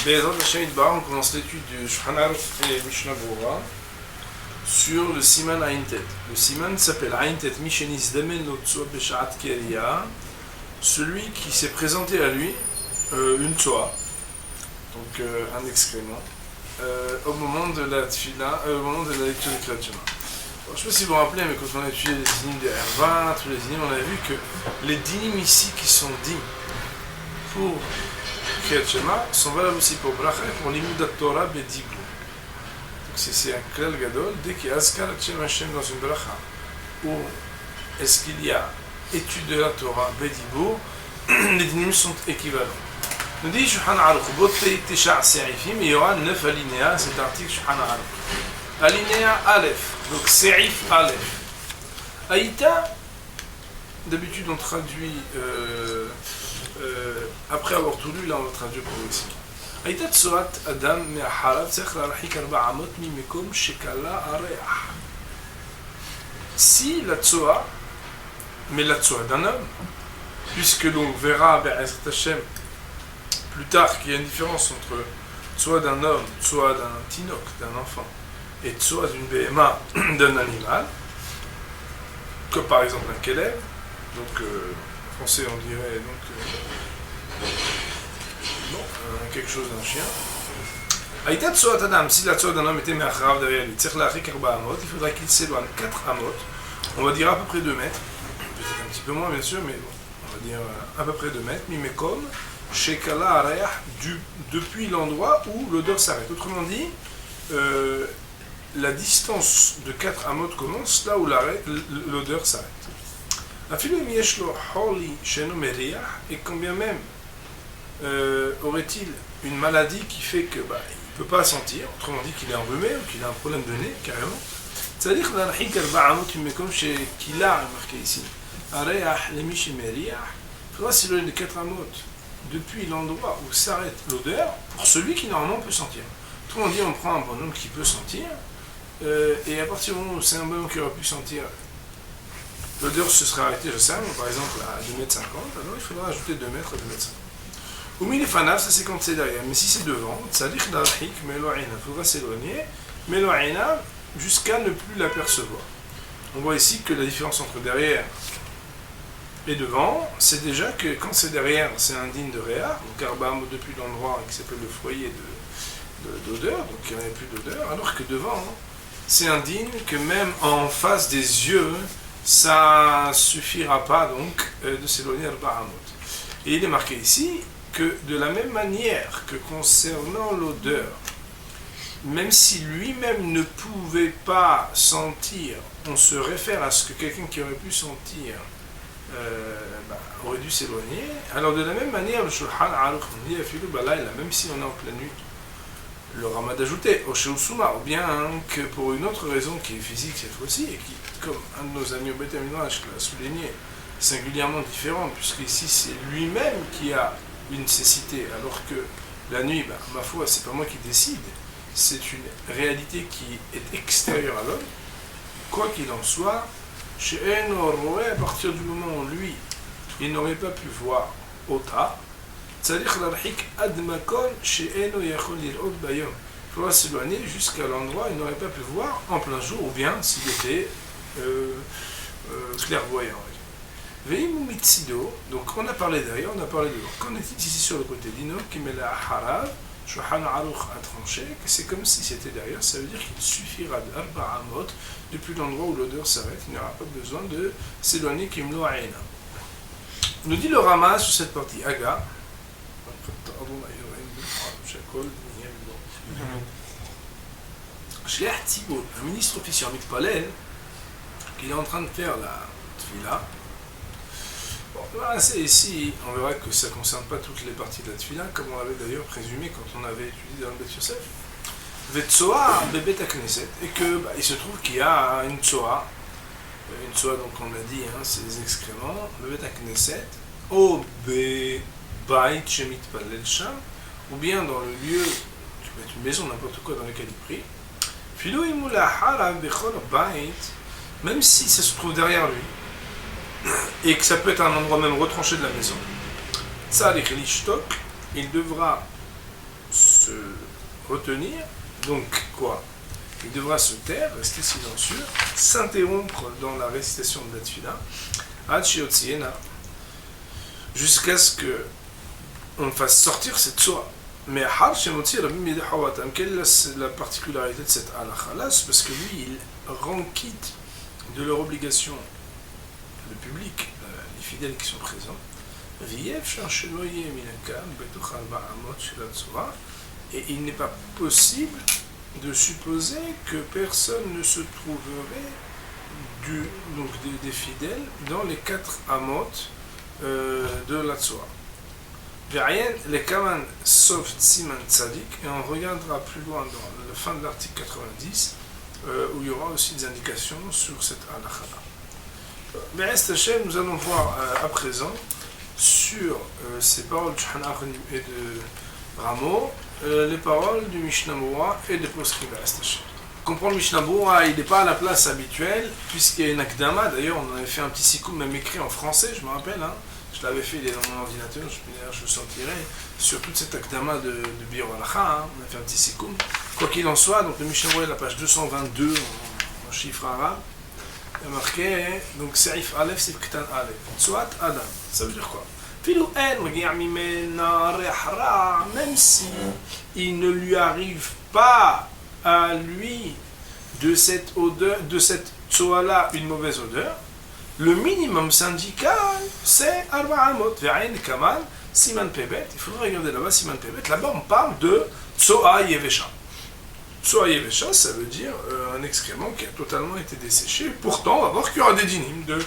Bezrat Hashem Yitbarach, on commence l'étude du Shulchan Aruch et Mishnah Berurah sur le Siman Aïntet. Le Siman s'appelle Aïntet Mishenis Demen Lotsoa Beshaat Keria, celui qui s'est présenté à lui une tsoa, donc un excrément, au moment de la tfila, au moment de la lecture du Kriyat Shema. Je ne sais pas si vous vous rappelez, mais quand on a étudié les dynimes des Hervat, tous les dynimes, on a vu que les dynimes ici qui sont dits pour Kriyat Shema sont valables aussi pour Bracha et pour l'Imoudat Torah Bedibou. Donc c'est un klal gadol, dès qu'il y a Azkar Shem Hashem dans une Bracha, ou est-ce qu'il y a étude de la Torah Bedibou, les dynimes sont équivalents. Nous dit Shulchan Aruch, Botei Tisha Se'ifim, il y aura 9 alinéas, cet article Shulchan Aruch. Alinéa Aleph, donc Se'if Aleph. Aïta, d'habitude on traduit, après avoir tout lu, là on va traduire progressivement. Aïta Tsoat Adam Me'aharav Tzech Larachik Arba Amot Mimekom Shekala Areach. Si la Tsoa, mais la Tsoa d'un homme, puisque l'on verra Be'ezrat Hashem plus tard qu'il y a une différence entre Tsoa d'un homme, Tsoa d'un Tinok, d'un enfant, et Tsoa d'une BMA, d'un animal, comme par exemple un Kelev, donc en français on dirait quelque chose d'un chien. Aïta Tsoa Tadam, si la Tsoa d'un homme était Me'acharav derrière lui, Tzech La'achik Arba Amot, il faudra qu'il s'éloigne 4 Amot, on va dire à peu près 2 mètres, peut-être un petit peu moins bien sûr, mais bon, on va dire à peu près 2 mètres, Mimekom, Shekala Areach, depuis l'endroit où l'odeur s'arrête. Autrement dit, la distance de 4 amot commence là où l'odeur s'arrête. Et combien même aurait-il une maladie qui fait que il ne peut pas sentir, autrement dit qu'il est enrhumé ou qu'il a un problème de nez carrément. C'est-à-dire qu'il a marqué ici, il faudra s'éloigner de 4 amot depuis l'endroit où s'arrête l'odeur pour celui qui normalement peut sentir. Autrement dit, on prend un bonhomme qui peut sentir, et à partir du moment où c'est un bonhomme qui aurait pu sentir, l'odeur se serait arrêtée, je sais, par exemple à 2,50 m, alors il faudra ajouter 2 mètres à 2,50 m. Ou les fanaf, ça c'est quand c'est derrière, mais si c'est devant, c'est-à-dire qu'il faudra s'éloigner, melo'ina, jusqu'à ne plus l'apercevoir. On voit ici que la différence entre derrière et devant, c'est déjà que quand c'est derrière, c'est indigne de réa, donc arbam depuis l'endroit qui s'appelle le foyer d'odeur, donc il n'y a plus d'odeur, alors que devant, c'est indigne que même en face des yeux, ça suffira pas donc de s'éloigner arba'amot. Et il est marqué ici que de la même manière que concernant l'odeur, même si lui-même ne pouvait pas sentir, on se réfère à ce que quelqu'un qui aurait pu sentir aurait dû s'éloigner. Alors de la même manière, le Shulchan Aruch dit même si on est en pleine nuit, le Ramad ajouté, ou bien que pour une autre raison qui est physique cette fois-ci, et qui, comme un de nos amis au Beth Midrash l'a souligné, singulièrement différente, puisqu'ici c'est lui-même qui a une nécessité, alors que la nuit, ma foi, c'est pas moi qui décide, c'est une réalité qui est extérieure à l'homme. Quoi qu'il en soit, chez Eno, à partir du moment où lui, il n'aurait pas pu voir Ota, c'est-à-dire il faudra s'éloigner jusqu'à l'endroit où il n'aurait pas pu voir en plein jour, ou bien s'il était clairvoyant. Donc on a parlé derrière, on a parlé de l'eau. Qu'en est-il ici sur le côté d'Ino, qui met la harav, Shulchan Aruch a tranché, que c'est comme si c'était derrière, ça veut dire qu'il suffira de Arba Amot, depuis l'endroit où l'odeur s'arrête, il n'y aura pas besoin de s'éloigner Kimlo Aïna. Nous dit le Rama sur cette partie, Aga, un ministre officiel Mitpalel, qui est en train de faire la tfila. Bon, c'est ici, on verra que ça ne concerne pas toutes les parties de la tfila, comme on l'avait d'ailleurs présumé quand on avait étudié dans le Bet Yosef. Vetsoa bebet akneset, et que il se trouve qu'il y a une tsoa, donc on l'a dit, c'est les excréments, bebet akneset, au beit shemit palel sham, ou bien dans le lieu, tu peux être une maison, n'importe quoi dans lequel il prie. Filou imula harav bechol beit, même si ça se trouve derrière lui, et que ça peut être un endroit même retranché de la maison, tzarich lishtok, il devra se retenir, donc quoi? Il devra se taire, rester silencieux, s'interrompre dans la récitation de la tfila, jusqu'à ce que on fasse sortir cette soie. Mais quelle est la particularité de cette halakha? C'est parce que lui, il rend quitte de leur obligation, le public, les fidèles qui sont présents, et il n'est pas possible de supposer que personne ne se trouverait donc des fidèles dans les 4 amot de la Tzoa. Les Kaman sauf Tsiman Tzadik, et on regardera plus loin dans la fin de l'article 90, où il y aura aussi des indications sur cette halakha. Mais nous allons voir à présent sur ces paroles de Shhanach et de Ramo, les paroles du Mishnah Moura et de Poskim Hashem. Comprendre le Mishnah Moura, il n'est pas à la place habituelle, puisqu'il y a une akdama. D'ailleurs, on avait fait un petit sikoum, même écrit en français, je me rappelle. Je l'avais fait, il est dans mon ordinateur, je le sentirai, sur toute cette akdama de Biur Halacha. On a fait un petit sikoum. Quoi qu'il en soit, donc le Mishnah Moura, la page 222, en chiffre arabe, il y a marqué, donc Seif Aleph, Seif Ktan Aleph. Soit Adam. Ça veut dire quoi? Même si il ne lui arrive pas à lui de cette odeur, de cette tsoala une mauvaise odeur, le minimum syndical c'est Arba Amot. Kamal, Siman Pebet. Il faudrait regarder là-bas, Siman Pebet. Là-bas on parle de Tsoa Yevesha. Tsoa Yevesha, ça veut dire un excrément qui a totalement été desséché. Pourtant, on va voir qu'il y aura des dynimes de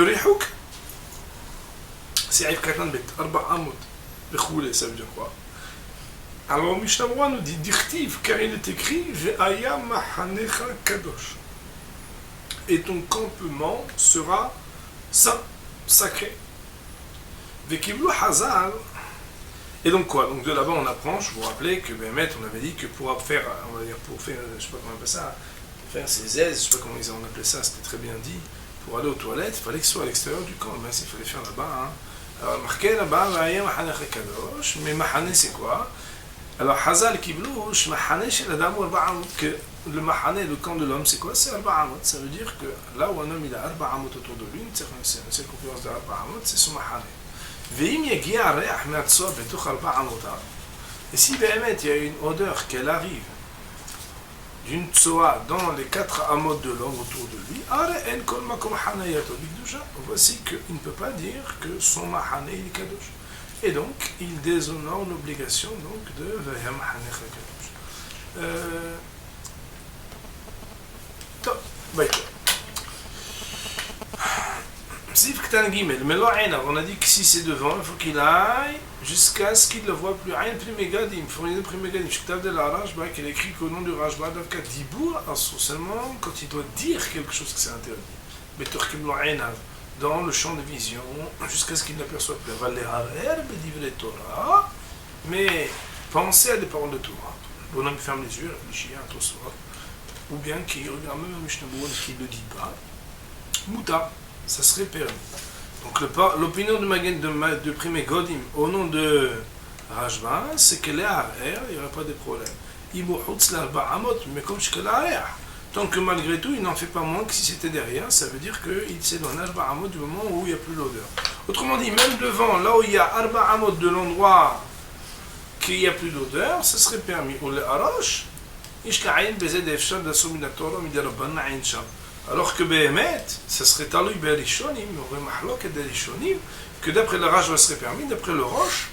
Rihouk. C'est Aïf Katan Bet, Arba Amot, Bechoulé, ça veut dire quoi? Alors, Mishnah Moura nous dit Dirtiv, car il est écrit Ve'aya Mahanecha Kadosh. Et ton campement sera saint, sacré. Ve'kiblu Hazal. Et donc quoi? Donc de là-bas on apprend, je vous rappelais que Béhémet, on avait dit que pour faire, on va dire, pour faire, je sais pas comment on appelle ça, faire ses aises, je sais pas comment ils en appelaient ça, c'était très bien dit, pour aller aux toilettes, il fallait que ce soit à l'extérieur du camp, mais il fallait faire là-bas. Alors marqué là-bas, mais Mahane c'est quoi? Alors Hazal Kiblouch, Mahane chez la dame, que le Mahane, le camp de l'homme, c'est quoi? C'est Arba Amot. Ça veut dire que là où un homme il a Arba Amot autour de lui, une circonférence de Arba Amot, c'est son Mahane. Et si Béhémet, il y a une odeur qu'elle arrive d'une tsoa dans les 4 amot de l'homme autour de lui, voici qu'il ne peut pas dire que son mahane est kadosh. Et donc, il déshonore l'obligation donc, de Vaya Mahanecha Kadosh. Sif Ktan Gimel, mais on a dit que si c'est devant, il faut qu'il aille jusqu'à ce qu'il ne le voit plus. Aïn Primegadim, fournir Primegadim, Shktav de la Rajba, qu'il écrit qu'au nom du Rajba, Davka Dibour, seulement quand il doit dire quelque chose que c'est interdit. Mais Turkim Lo'ena, dans le champ de vision, jusqu'à ce qu'il n'aperçoive plus. Torah, mais pensez à des paroles de Torah. Bonhomme ferme les yeux, réfléchit à un Tosfot, ou bien qu'il regarde même un Mishnah qui ne le dit pas. Mouta. Ça serait permis. Donc l'opinion de Magen de Prime Godim au nom de Rajba, c'est que les arrière, il n'y aurait pas de problème. Mais comme je tant que malgré tout, il n'en fait pas moins que si c'était derrière, ça veut dire qu'il s'éloigne Arba Amot du moment où il n'y a plus l'odeur. Autrement dit, même devant, là où il y a Arba Amot de l'endroit qu'il n'y a plus d'odeur, ça serait permis. Ou le Arosh, alors que Béhémet, ça serait talou Berishonim, il y aurait mahlok et Berishonim, que d'après le Rajva serait permis, d'après le Roche,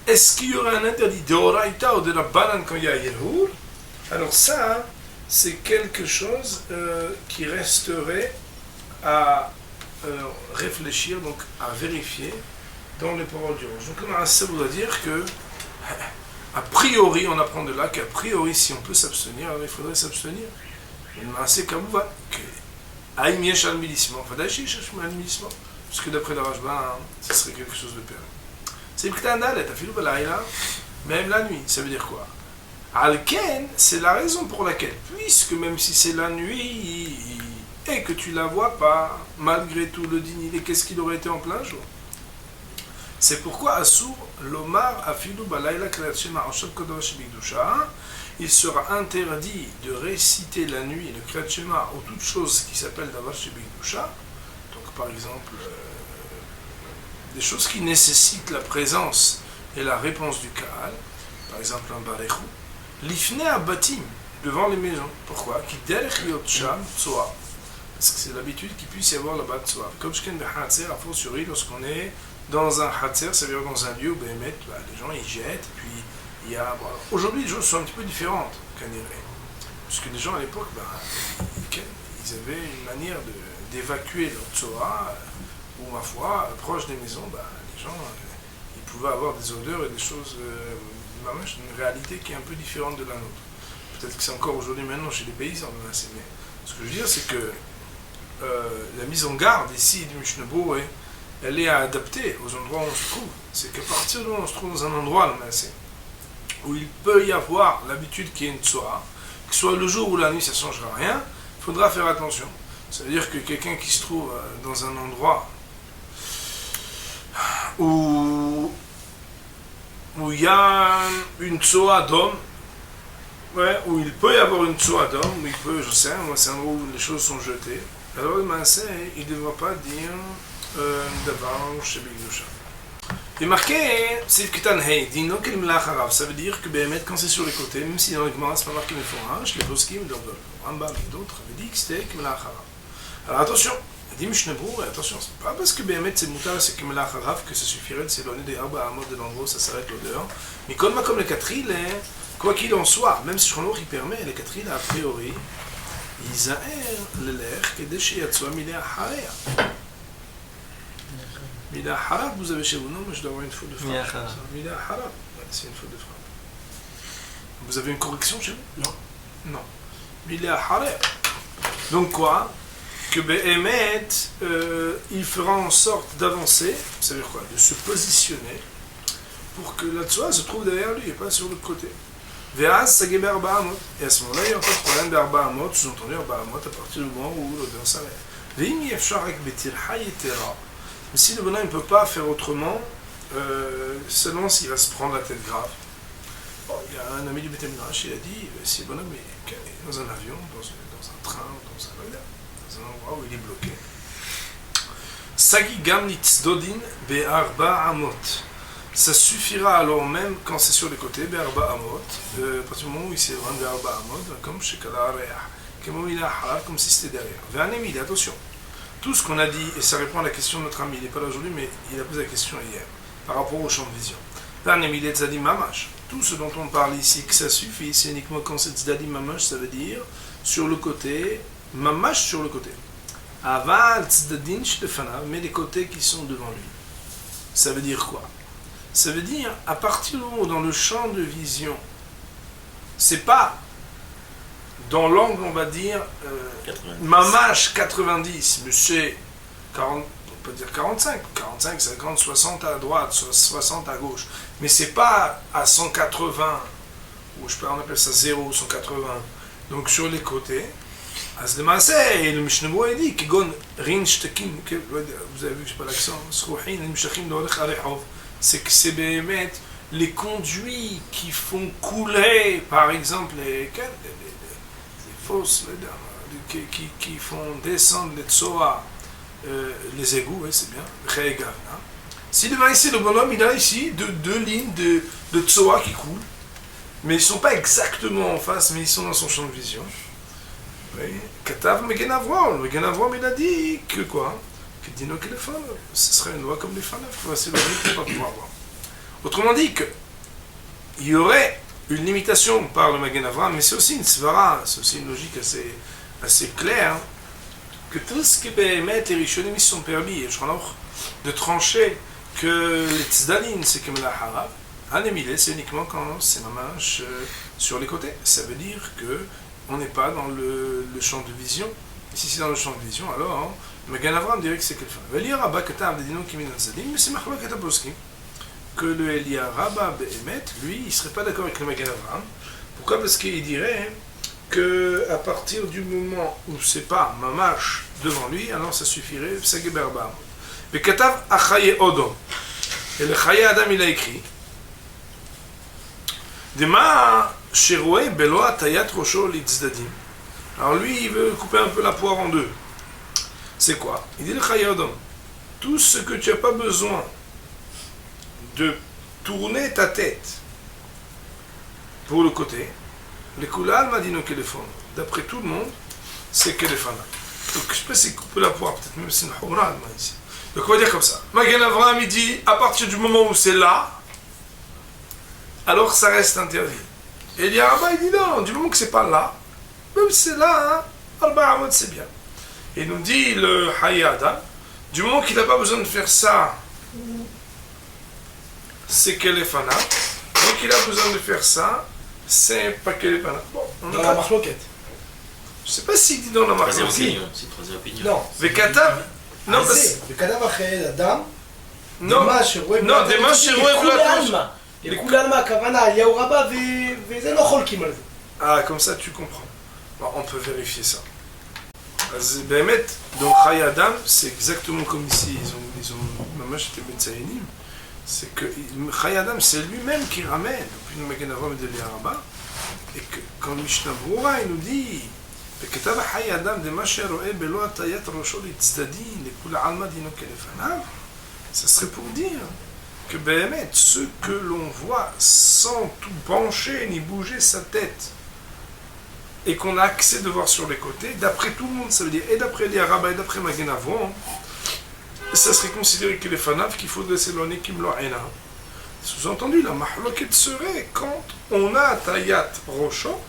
est-ce qu'il y aurait un interdit de Horaïta ou de la banane quand il y a Yelhour? Alors ça, c'est quelque chose qui resterait à réfléchir, donc à vérifier dans les paroles du Roche. Donc là, ça voudrait dire que, a priori, on apprend de là qu'a priori, si on peut s'abstenir, alors il faudrait s'abstenir. C'est Kamouvan, Aïm Yesh al Milissement, parce que d'après le Rajba, ce serait quelque chose de permis. C'est le Ktandalet, Afilou Balaïla, même la nuit, ça veut dire quoi? Al-Ken, c'est la raison pour laquelle, puisque même si c'est la nuit et que tu la vois pas, malgré tout le dîner, qu'est-ce qu'il aurait été en plein jour? C'est pourquoi Assour, l'Omar, Afilou, Balayla, Kriyat Shema, Oshab Kodosh Bigdusha, il sera interdit de réciter la nuit le Kriyat Shema ou toute chose qui s'appelle Davash Bigdusha. Donc, par exemple, des choses qui nécessitent la présence et la réponse du Kaal, par exemple un Barechou, l'Ifne Abatim, devant les maisons. Pourquoi? Qui derech yot sham tsoa. Parce que c'est l'habitude qu'il puisse y avoir là-bas tsoa. Comme je connais Hatzer, à fortiori, lorsqu'on est dans un Hatzer, ça veut dire dans un lieu où les gens ils jettent, et puis il y a. Bon, aujourd'hui, les choses sont un petit peu différentes qu'en Iran. Parce que les gens à l'époque, ils avaient une manière d'évacuer leur tsoa, ou ma foi, proche des maisons, les gens ils pouvaient avoir des odeurs et des choses, une réalité qui est un peu différente de la nôtre. Peut-être que c'est encore aujourd'hui maintenant chez les paysans, mais ce que je veux dire, c'est que la mise en garde ici du Mishnah Berurah, elle est à adapter aux endroits où on se trouve. C'est qu'à partir d'où on se trouve dans un endroit où il peut y avoir l'habitude qu'il y ait une tsoa, que ce soit le jour ou la nuit, ça ne changera rien, il faudra faire attention. Ça veut dire que quelqu'un qui se trouve dans un endroit où il y a une tsoa d'homme, où il peut y avoir une tsoa d'homme, où il peut, je sais, c'est un endroit où les choses sont jetées, alors il ne devra pas dire d'avant chez Bigdusha. Il est marqué, Sif Ketan Hei, Dino Kel Melach Harav, ça veut dire que quand c'est sur les côtés, même si dans le Gemara c'est pas marqué le forage, les poskim, le Rambam et d'autres avaient dit que c'était Melach Harav. Alors attention, il dit Mishnah Berurah, attention, c'est pas parce que c'est moutar, c'est Melach Harav que ça suffirait de s'éloigner des Arba Amot de l'endroit où ça s'arrête l'odeur. Mais comme les Katril, quoi qu'il en soit, même si Shulchan il permet, les Katril a priori, Yizaer l'elech kedesh yatzua midei hareya. Midei harab, vous avez chez vous, non? Mais je dois avoir une faute de frappe. Midei harab, c'est une faute de frappe. Vous avez une correction chez vous? Non. Non. Midei harab. Donc quoi? Que Behemet, il fera en sorte d'avancer, ça veut dire quoi? De se positionner pour que la tsoa se trouve derrière lui et pas sur l'autre côté. Ve'az sagé be'arba amot. Et à ce moment-là, il n'y a pas de problème d'arba amot, sous-entendu arba amot à partir du moment où l'odeur s'arrête. Ve'im yefshar avec betirha yetera. Mais si le bonhomme ne peut pas faire autrement, seulement s'il va se prendre la tête grave. Bon, il y a un ami du Beth Midrash, il a dit, si le bonhomme est dans un avion, dans un train, dans un endroit où il est bloqué, Sagi gam nitzdodin be'arba amot. Ça suffira alors même quand c'est sur les côtés, be'arba amot, à partir du moment où il s'éloigne be'arba amot, comme chez Kala Areah, comme si c'était derrière. Ve'anemid, attention. Tout ce qu'on a dit, et ça répond à la question de notre ami, il n'est pas là aujourd'hui, mais il a posé la question hier, par rapport au champ de vision. Ve'anemid et tzadim mamash. Tout ce dont on parle ici, que ça suffit, c'est uniquement quand c'est tzadim mamash, ça veut dire sur le côté, mamash sur le côté. Aval tzadin shtefanav, mais les côtés qui sont devant lui. Ça veut dire quoi? Ça veut dire, à partir du moment où dans le champ de vision, c'est pas dans l'angle, on va dire, mamash 90, mais c'est 40, on peut dire 45, 50, 60 à droite, 60 à gauche, mais c'est pas à 180, ou on appelle ça 0, 180, donc sur les côtés. אז למעשה, למשנה ברורה dit, כגון רין שתקים, vous avez vu que j'ai pas l'accent, סרוחין, נמשכים לאורך הרחוב, c'est que c'est באמת les conduits qui font couler, par exemple, les fosses, qui font descendre les tsoa, les égouts, c'est bien, si devant ici, le bonhomme, il a ici deux lignes de tsoa qui coulent, mais ils ne sont pas exactement en face, mais ils sont dans son champ de vision. Katav Megen Avraham, il a dit que quoi? Que Dino que les femmes, ce serait une loi comme les femmes, c'est le rythme pour pas pouvoir voir. Autrement dit, il y aurait une limitation par le Megen Avraham, mais c'est aussi une svara, c'est aussi une logique assez claire, que tout ce qui peut mettre les rishonim ils sont permis, de trancher que les tzdalim c'est comme la harab, anémilé c'est uniquement quand c'est mamash sur les côtés. Ça veut dire que on n'est pas dans le champ de vision. Et si c'est dans le champ de vision, alors le Magen Avraham dirait que c'est quelqu'un. Elia Rabba Katav de Dino Kimin Zadim, mais c'est Mahloket Kataboski. Que le Elia Rabba Behemet, lui, il ne serait pas d'accord avec le Magen Avraham. Pourquoi? Parce qu'il dirait qu'à partir du moment où c'est pas mamash devant lui, alors ça suffirait. Sageberba. Mais Katav Achaye Odom. Et le Chaya Adam, il a écrit Dema Sheroué Belo Atayat Rosho Litzdadim. Alors lui, il veut couper un peu la poire en deux. C'est quoi? Il dit le Chaya Adam, tout ce que tu n'as pas besoin de tourner ta tête pour le côté, les Koulal m'a dit nos téléphones. D'après tout le monde, c'est que les fans. Donc je sais pas si couper la poire, peut-être même c'est une hourad ici. Donc on va dire comme ça. Magen Avraham il dit, à partir du moment où c'est là, alors ça reste interdit. Et il y a Rabba, il dit non, du moment que c'est pas là, même si c'est là, Arba Amod c'est bien. Et il nous dit le Hayada, du moment qu'il n'a pas besoin de faire ça, c'est que les fans. Donc il a besoin de faire ça, c'est pas que les fans. Bon, on dans la marloquette. Je sais pas s'il dit dans la marloquette. C'est troisième opinion. Non. Vekatav. Non, parce le cadavre אחרי אדם, non, non, דמה שרואה בלעתו. לכולי עלמא הכוונה, אליהו רבה וזה לא חולקים על זה. Ah, comme ça tu comprends. Bon, on peut vérifier ça. אז באמת, dans Chaya Adam, c'est exactement comme ici, ils ont ממש été מציינים, c'est que Chaya Adam, c'est lui-même qui ramène, depuis le Magen Avraham de l'Araba, et que quand Mishnah Brura, il nous dit וכתב החי אדם דמה שרואה בלא הטיית ראשו לצדדים לכולי עלמא דינו כלפניו, ça serait pour dire que באמת, ce que l'on voit sans tout pencher ni bouger sa tête et qu'on a accès de voir sur les côtés, d'après tout le monde, ça veut dire, et d'après les Arabes et d'après Magen Avraham, ça serait considéré que les fanav qu'il faudrait s'éloigner kim lo ena. Sous-entendu, la mahloket serait quand on a tayat rocho.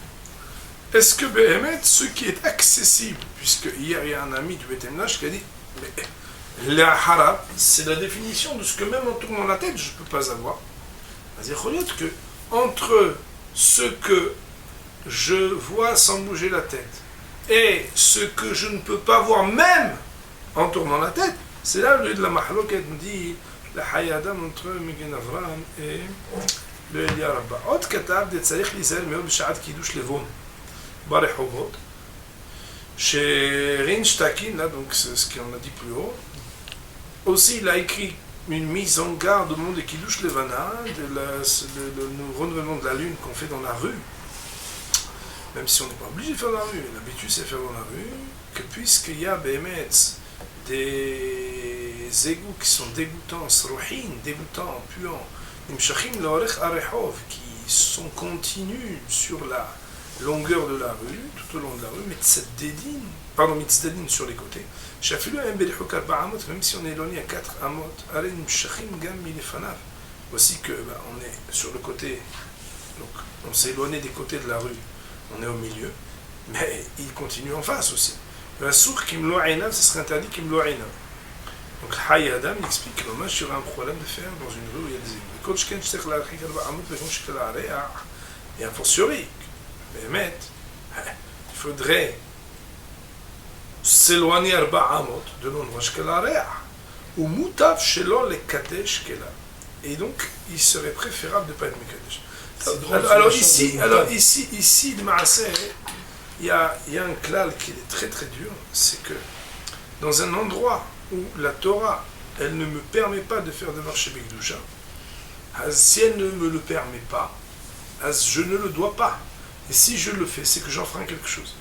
Est-ce que Béhémet, ce qui est accessible, puisque hier il y a un ami du Beth Emnash qui a dit la harab, c'est la définition de ce que même en tournant la tête, je ne peux pas avoir. C'est-à-dire que entre ce que je vois sans bouger la tête et ce que je ne peux pas voir même en tournant la tête, c'est là le lieu de la mahloket, me dit la hayadam entre Magen Avraham et le Elia Rabba. Autre katab de tzarich l'Israël, mais au b'shaat kiddush levon. ברחובות, שרין שטקין, là, donc c'est ce qu'on a dit plus haut, aussi il a écrit une mise en garde au monde de Kiddush Levana, le renouvellement de la lune qu'on fait dans la rue, même si on n'est pas obligé de faire dans la rue, l'habitude c'est de faire dans la rue, que puisqu'il y a Béhémet des égouts qui sont dégoûtants, srohin, dégoûtants, puants, imshachim l'orech arechov, qui sont continus sur la longueur de la rue, tout au long de la rue, mitzdadin sur les côtés. Même si on est éloigné à 4 amot, voici que on est sur le côté, donc on s'est éloigné des côtés de la rue, on est au milieu, mais il continue en face aussi. Le sourd qui me lo'aina, ce serait interdit qui me lo'aina. Donc Hay Adam il explique que l'hommage il y aura un problème de faire dans une rue où il y a des égouts. Et a fortiori, באמת, il faudrait s'éloigner Arba Amot de l'endroit של הריח. ומוטב שלא לקדש כלה. Et donc, il serait préférable de ne pas être Mekadesh. Alors ici, de Maaseh, il y a un klal qui est très très dur, c'est que dans un endroit où la Torah, elle ne me permet pas de faire de marché Bekdusha, si elle ne me le permet pas, je ne le dois pas. Et si je le fais, c'est que j'enfreins quelque chose.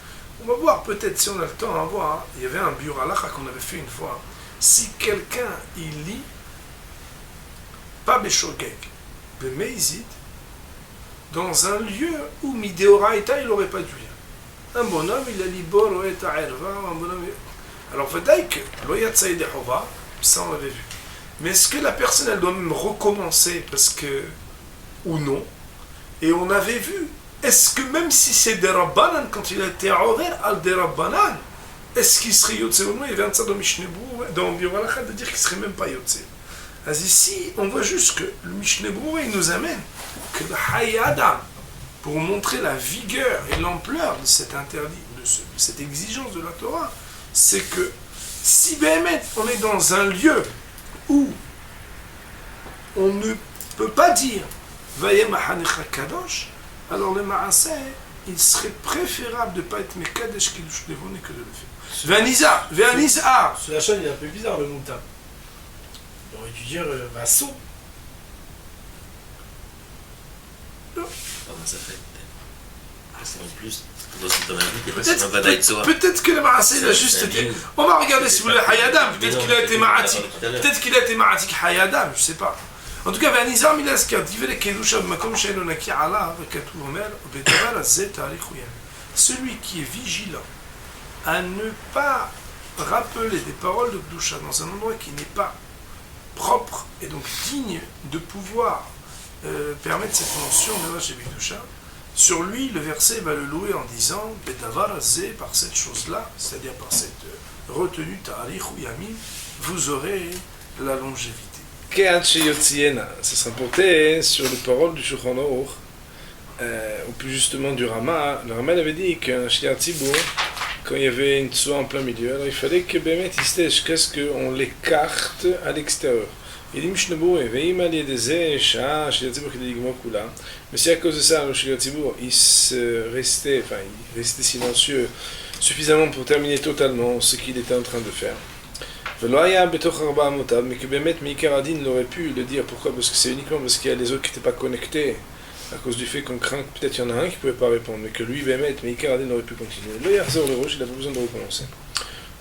On va voir, peut-être, si on a le temps à voir, hein, il y avait un biur halacha qu'on avait fait une fois. Si quelqu'un, il lit, pas Beshogeg, Bemeizid, dans un lieu où Mideoraita, il n'aurait pas dû lire. Un bonhomme, il a dit Bor et Erva, un bonhomme. Alors, peut-être que Loyat Saïd Hova, ça on l'avait vu. Mais est-ce que la personne, elle doit même recommencer, parce que, ou non? Et on avait vu. Est-ce que même si c'est des Rabbanan, quand il a été ouvert à des Rabbanan, est-ce qu'il serait Yotze ou non? Il y avait un ça dans Mishnebou, dans Bioralachat, de dire qu'il ne serait même pas Yotze. Alors ici, on voit juste que le Mishnebou, il nous amène que le Hay Adam, pour montrer la vigueur et l'ampleur de cet interdit, de cette exigence de la Torah, c'est que si Béhémet, on est dans un lieu où on ne peut pas dire Vayem Hanecha Kadosh, alors le Maaseh, il serait préférable de ne pas être Mekadesh Kiddush Levon et que de le faire. Ve'anizar. Ce Lachon, il est un peu bizarre, le Mouta. Il aurait dû dire Vasso. Comment ça fait? Parce qu'en plus, dans ton avis, il n'y a pas seulement Vadaï Tzoa. Peut-être que le Maasé il a juste été. On va regarder si vous voulez Hayadam. Peut-être qu'il a été Ma'atik. Peut-être qu'il a été Ma'atik Hayadam, je sais pas. En tout cas, והניזם מלהזכיר, דברי קדושה במקום שאינו נקי עליו, וכתוב אומר, בדבר הזה תאריך הוא ימים. Celui qui est vigilant à ne pas rappeler des paroles de Kedusha dans un endroit qui n'est pas propre et donc digne de pouvoir permettre cette mention de Rashi Kedusha, sur lui, le verset va le louer en disant Bedavar Azeh, par cette chose-là, c'est-à-dire par cette retenue Ta'arich ou Yamim, vous aurez la longévité. Kehat Sheyotziena, ça sera porté sur les paroles du Shulchan Aruch, ou plus justement du Rama. Le Rama avait dit qu'un Shliach Tzibur, quand il y avait une tsoa en plein milieu, alors il fallait que Bémet il stait jusqu'à ce qu'on l'écarte à l'extérieur. Il dit Mishnebou, veim al yedezeh shah Shliach Tzibur kidei ligmor kula. Mais si à cause de ça, le Shliach Tzibur, il restait silencieux suffisamment pour terminer totalement ce qu'il était en train de faire. Mais que Bémet Meikar Adin l'aurait pu le dire. Pourquoi? Parce que c'est uniquement parce qu'il y a les autres qui n'étaient pas connectés, à cause du fait qu'on craint que peut-être il y en a un qui ne pouvait pas répondre, mais que lui, Bémet, Meikar Adin aurait pu continuer. Le Yarzor le Roche, il n'a pas besoin de recommencer.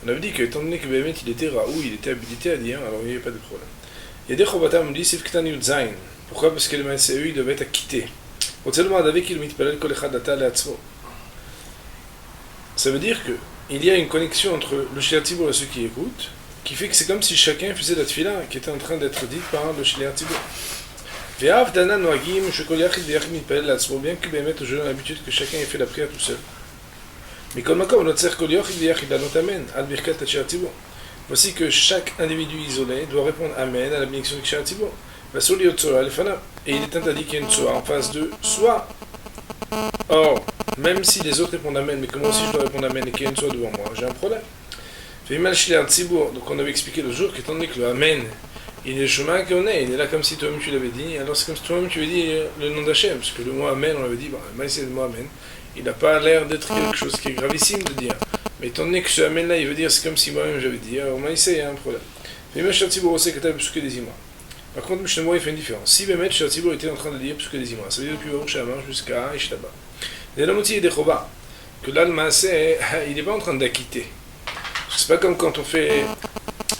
On avait dit que, étant donné que Bémet, il était Raoult, il était habilité à dire, alors il n'y avait pas de problème. Il y a des Chobatam, on dit Sifktan Yudzain. Pourquoi? Parce que le MCE, il devait être acquitté. Ça veut dire qu'il y a une connexion entre le Shliach Tzibur et ceux qui écoutent, qui fait que c'est comme si chacun faisait la tefila qui était en train d'être dite par le Shliach Tzibur. Bien que Bémet, je donne l'habitude que chacun ait fait la prière tout seul. Mais comme voici que chaque individu isolé doit répondre Amen à la bénédiction du Shliach Tzibur. Et il est interdit qu'il y ait une tsoa en face de soi. Or, même si les autres répondent Amen, mais que moi aussi je dois répondre Amen et qu'il y ait une tsoa devant moi, j'ai un problème. Donc on avait expliqué le jour qu'étant donné que le Amen, il est le chemin qu'on est, il est là comme si toi-même tu l'avais dit, alors c'est comme si toi-même tu avais dit le nom d'Hachem, parce que le mot Amen, on l'avait dit, c'est le mot Amen, il n'a pas l'air d'être quelque chose qui est gravissime de dire, mais étant donné que ce Amen là, il veut dire c'est comme si moi-même j'avais dit, alors il y a un problème. Par contre, Mishnah il fait une différence. Si Bémet, Shliach Tzibur était en train de dire Psuke des Imra, ça veut dire depuis Baruch She'amar jusqu'à Ishtaba. Et là, il y a des Choba, que là, le Maaseh, il n'est pas en train d'acquitter. C'est pas comme quand on fait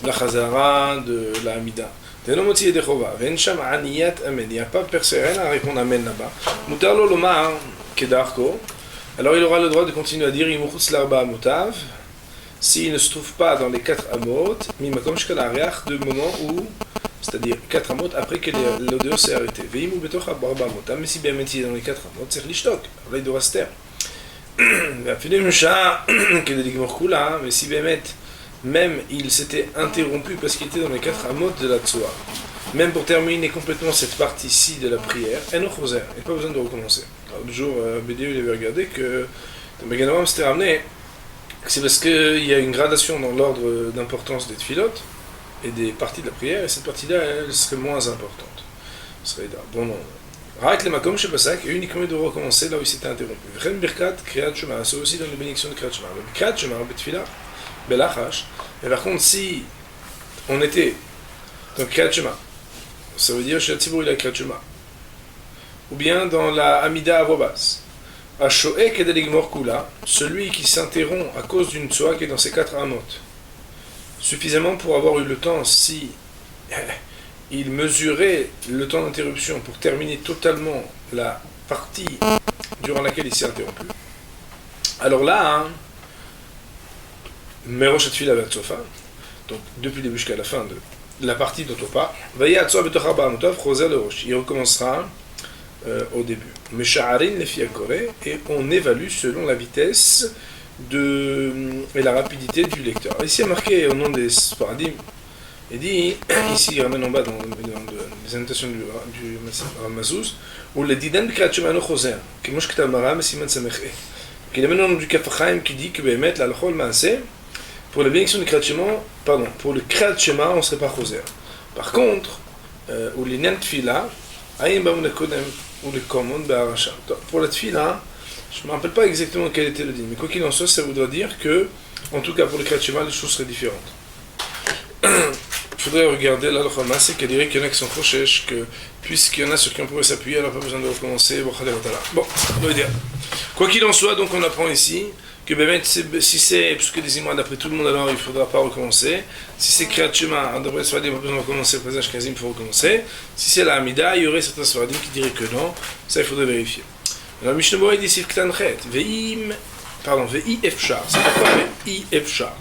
la Chazara de la Hamida. Il n'y a pas personne à répondre Amen là-bas. Mutar lo lomar kedarko. Alors il aura le droit de continuer à dire Imuchutz l'arba mutav s'il ne se trouve pas dans les 4 amot, mimakom shkal ariach, de moments où, c'est-à-dire 4 amot après que l'odeur s'est arrêtée. Veimu betoch arba mutav, mais si bien il est dans les 4 amot, c'est l'ishtok. Là il doit se taire. Mais si Bémet, même il s'était interrompu parce qu'il était dans les 4 amot de la tsoa, même pour terminer complètement cette partie-ci de la prière, il n'y a pas besoin de recommencer. Alors, le jour, BDE il avait regardé que dans Meganoram s'était ramené, c'est parce qu'il y a une gradation dans l'ordre d'importance des tfilotes et des parties de la prière, et cette partie-là, elle serait moins importante. Ce serait d'un bon nombre. Rak le makom shebasak, et uniquement de recommencer là où il s'était interrompu. Vren birkat kriyat shema, c'est aussi dans la bénédiction de kriyat shema. Le kriyat shema, betfila, belachash. Et par contre, si on était dans kriyat shema, ça veut dire Shliach Tzibur il a kriyat shema. Ou bien dans la Hamida à voix basse. Ashoek et deligmor kula, celui qui s'interrompt à cause d'une tsoa qui est dans ses 4 amot. Suffisamment pour avoir eu le temps, si il mesurait le temps d'interruption pour terminer totalement la partie durant laquelle il s'est interrompu. Alors là, Merosh Atfila Vatsofa, donc depuis le début jusqu'à la fin de la partie dont on parle, il recommencera au début. Et on évalue selon la vitesse et la rapidité du lecteur. Ici, il y a marqué au nom des Sparadim. Il dit, ici il ramène en bas dans les annotations du Ramazouz, où le Didan B'Kriyat Shema no choser, qui mosh Ketav Mara Mesiman Samech E. Il amène au nom du Kaf HaChaim qui dit que Bémet, la L'Chol Maaseh, pour la bénédiction du Kriyat Shema, pour le Kriyat Shema, on ne serait pas choser. Par contre, où l'Inyan Tfila, Aïm Ba'un Kodem, ou le Komon Ba'arasha. Pour la Tfila, je ne me rappelle pas exactement quel était le din, mais quoi qu'il en soit, ça voudra dire que, en tout cas pour le Kriyat Shema, les choses seraient différentes. Il faudrait regarder là le Hamas, c'est qu'elle dirait qu'il y en a qui sont proches, que puisqu'il y en a sur qui on pourrait s'appuyer, alors pas besoin de recommencer. Bon, on va dire. Quoi qu'il en soit, donc on apprend ici que si c'est parce que des imams d'après tout le monde, alors il ne faudra pas recommencer. Si c'est Kriyat Shema, d'après Sfaradim, il n'y a pas besoin de recommencer. Le présage Kazim, il faut recommencer. Si c'est la Hamida, il y aurait certains Sfaradim qui diraient que non. Ça, il faudrait vérifier. Alors Mishnah Berurah dit Sif Ktan Chet, Ve'i Efshar. C'est pourquoi Ve'i Efshar.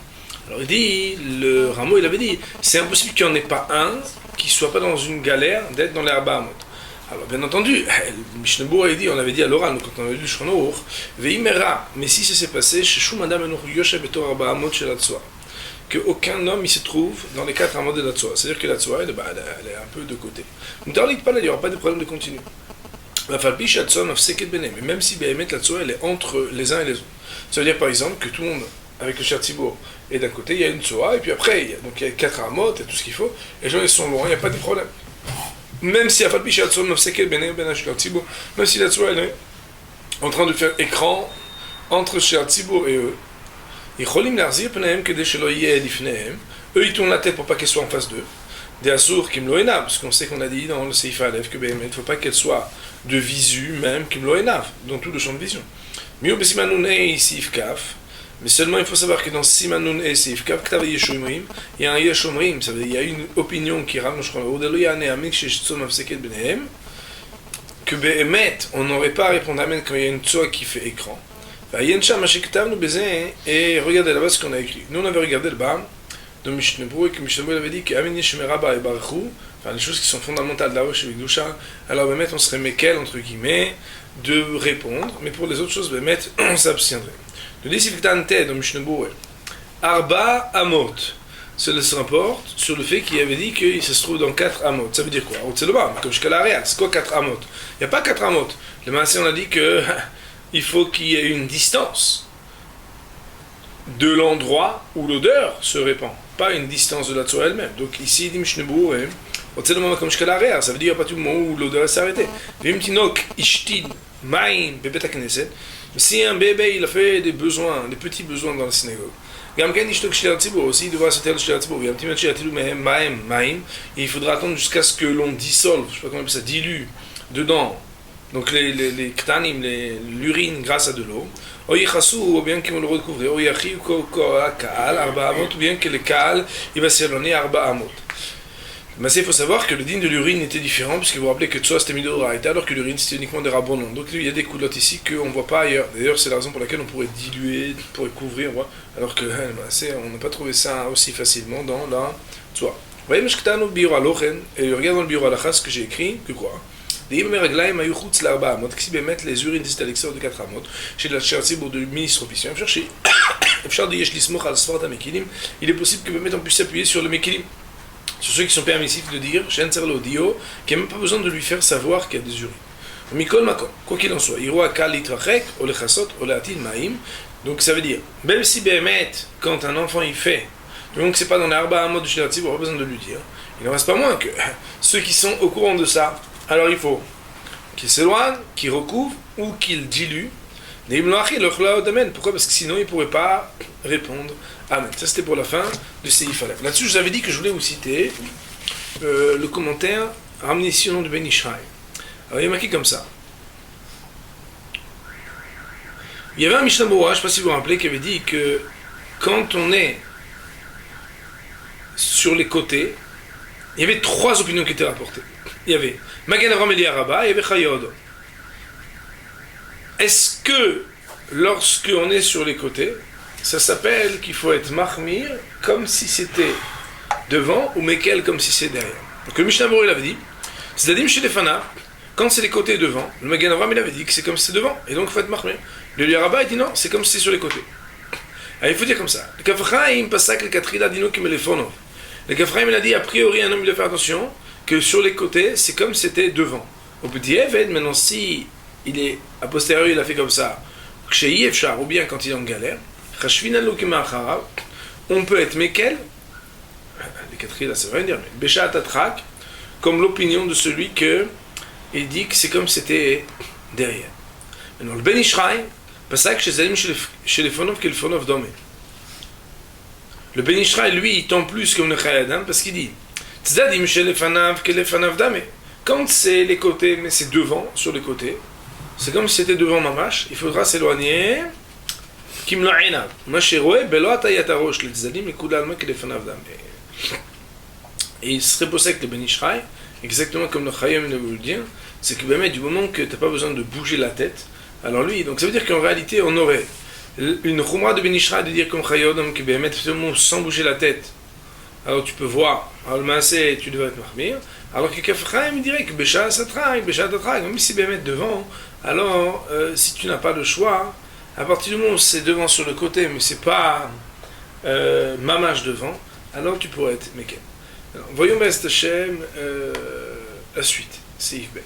Alors il dit, le Rameau il avait dit, c'est impossible qu'il n'y en ait pas un qui ne soit pas dans une galère d'être dans les Arba Amot. Alors bien entendu, le Mishnah Berurah il dit, on avait dit à l'oral, quand on avait lu le Shulchan Aruch, Ve'imera, mais si ça s'est passé, chez Shum Adam Enoch Yoshev Betor Arba Amot chez la Tzoa, qu'aucun homme il se trouve dans les 4 Amot de la Tzoa, c'est-à-dire que la Tzoa elle est un peu de côté. Donc dans l'Ikpal, il n'y aura pas de problème de continu. Mais même si Béhémet la Tzoa elle est entre les uns et les autres. Ça veut dire par exemple que tout le monde, avec le Sher Tzibour, et d'un côté il y a une Tzoa, et puis après il y a 4 Amot et tout ce qu'il faut, et les gens ils sont loin, il n'y a pas de problème. Même si même si la Tzoa elle est en train de faire écran entre Sher Tzibour et eux, eux ils tournent la tête pour pas qu'elle soit en face d'eux. Des assours qui me l'oenav, parce qu'on sait qu'on a dit dans le Seif Aleph que il ne faut pas qu'elle soit de visu même qui me l'oenav, dans tout le champ de vision. Mais seulement il faut savoir que dans Simanoun et Seif Kaf, il y a un Yeshomrim, ça veut dire il y a une opinion qui ramène, je crois, que Béhémet, on n'aurait pas à répondre Amen quand il y a une Tzoa qui fait écran. Et regardez là-bas ce qu'on a écrit. Nous on avait regardé le bas. Donc Mishnah Berurah, que Mishnah Berurah avait dit que Amen Shemera Ba et Baruchou, enfin les choses qui sont fondamentales de la Rosh et Gdusha, alors Bémet on serait méquel entre guillemets de répondre, mais pour les autres choses Bémet on s'abstiendrait. Le Disiftan Ted dans Mishnah Berurah, Arba Amot, cela se rapporte sur le fait qu'il avait dit qu'il se trouve dans 4 Amot. Ça veut dire quoi? C'est le bas, comme jusqu'à l'arrière, c'est quoi 4 Amot? Il n'y a pas 4 Amot. Le Maasé on a dit que il faut qu'il y ait une distance de l'endroit où l'odeur se répand, pas une distance de la Tzoa elle-même. Donc ici, il dit Mishnah Berurah, comme jusqu'à l'arrière, ça veut dire à partir du moment où l'odeur s'est arrêtée. Si un bébé il a fait des besoins, des petits besoins dans la synagogue, aussi il devra sortir le Shel Tzibur, il faudra attendre jusqu'à ce que l'on dissolve, je sais pas comment on appelle ça, dilue dedans, donc les ktanim, l'urine grâce à de l'eau. Ou bien qu'ils vont le recouvrir, ou bien que le Kaal il va s'éloigner à Arba Amot. Mais il faut savoir que le din de l'urine était différent, puisque vous vous rappelez que Tzoa c'était Midoraita, alors que l'urine c'était uniquement des Rabbanon. Donc il y a des coulottes ici qu'on ne voit pas ailleurs. D'ailleurs, c'est la raison pour laquelle on pourrait diluer, on pourrait couvrir, alors que on n'a pas trouvé ça aussi facilement dans la Tzoa. Vous voyez, et regarde dans le bureau à la chasse que j'ai écrit, que quoi? Si באמת les urines étaient à l'extérieur de 4 amot, chez la Shel Tzibur de ministre officiel, il est possible que on puisse s'appuyer sur le Mekilim, sur ceux qui sont permissifs de dire, qu'il n'y a même pas besoin de lui faire savoir qu'il y a des urines. Quoi qu'il en soit, donc ça veut dire, même si Béhémet, quand un enfant il fait, donc c'est pas dans l'Arba Amot de Shel Tzibur, on n'a pas besoin de lui dire, il n'en reste pas moins que ceux qui sont au courant de ça, alors il faut qu'il s'éloigne, qu'il recouvre ou qu'il dilue. Pourquoi? Parce que sinon il ne pourrait pas répondre Amen. Ça c'était pour la fin de Seif Aleph. Là-dessus je vous avais dit que je voulais vous citer le commentaire ramené ici au nom de Ben Ishraï. Alors il est marqué comme ça. Il y avait un Mishnah Berurah, je ne sais pas si vous vous rappelez, qui avait dit que quand on est sur les côtés, il y avait 3 opinions qui étaient rapportées. Il y avait Magen Avraham Eli Araba, il y avait Chayod. Est-ce que lorsque on est sur les côtés, ça s'appelle qu'il faut être mahmir comme si c'était devant ou mekel comme si c'est derrière? Donc le Mishnah Berurah il avait dit, c'est-à-dire chez les Fana, quand c'est les côtés devant, le Magen Avraham il avait dit que c'est comme si c'est devant, et donc il faut être mahmir. Le Eli Araba il dit non, c'est comme si c'est sur les côtés. Alors il faut dire comme ça. Le Kaf Chaim pasak le Katrila dino qui me les fonov. Le Kaf Chaim il a dit a priori un homme il doit faire attention que sur les côtés, c'est comme si c'était devant. Au petit Eved, maintenant si il est a posteriori, il a fait comme ça, ou bien quand il est en galère, on peut être mekel, les 4 là, ça veut rien dire, mais Bécha Tatrak, comme l'opinion de celui que il dit que c'est comme si c'était derrière. Maintenant, le Ben Ishraï, pas ça que chez les Fonov, que le Fonov domé. Le Ben Ishraï, lui, il tend plus comme le Chayadam, parce qu'il dit Tzadim shelefanav kelefanav dame. Quand c'est les côtés, mais c'est devant, sur les côtés, c'est comme si c'était devant mamash, il faudra s'éloigner. Kim lo einav. Ma sheroe belo atayat harosh le tzadim lekula alma kelefanav dame. Et il serait possible que le Ben Ishraï, exactement comme le Chayim vient de vous le dire, c'est que ben, du moment que tu n'as pas besoin de bouger la tête, alors lui, donc ça veut dire qu'en réalité on aurait une Khumra de Ben Ishraï de dire comme Chayim, que ben, sans bouger la tête, alors tu peux voir, alors le Maaseh, tu devrais être Mahmir, alors que Kafraïm dirait que Bécha Satrak, Bécha Tatrak, même si ben devant, alors si tu n'as pas le choix, à partir du moment où c'est devant sur le côté, mais c'est pas Mamash devant, alors tu pourrais être Meken. Alors, voyons Best Hashem la suite, c'est Yves Bet.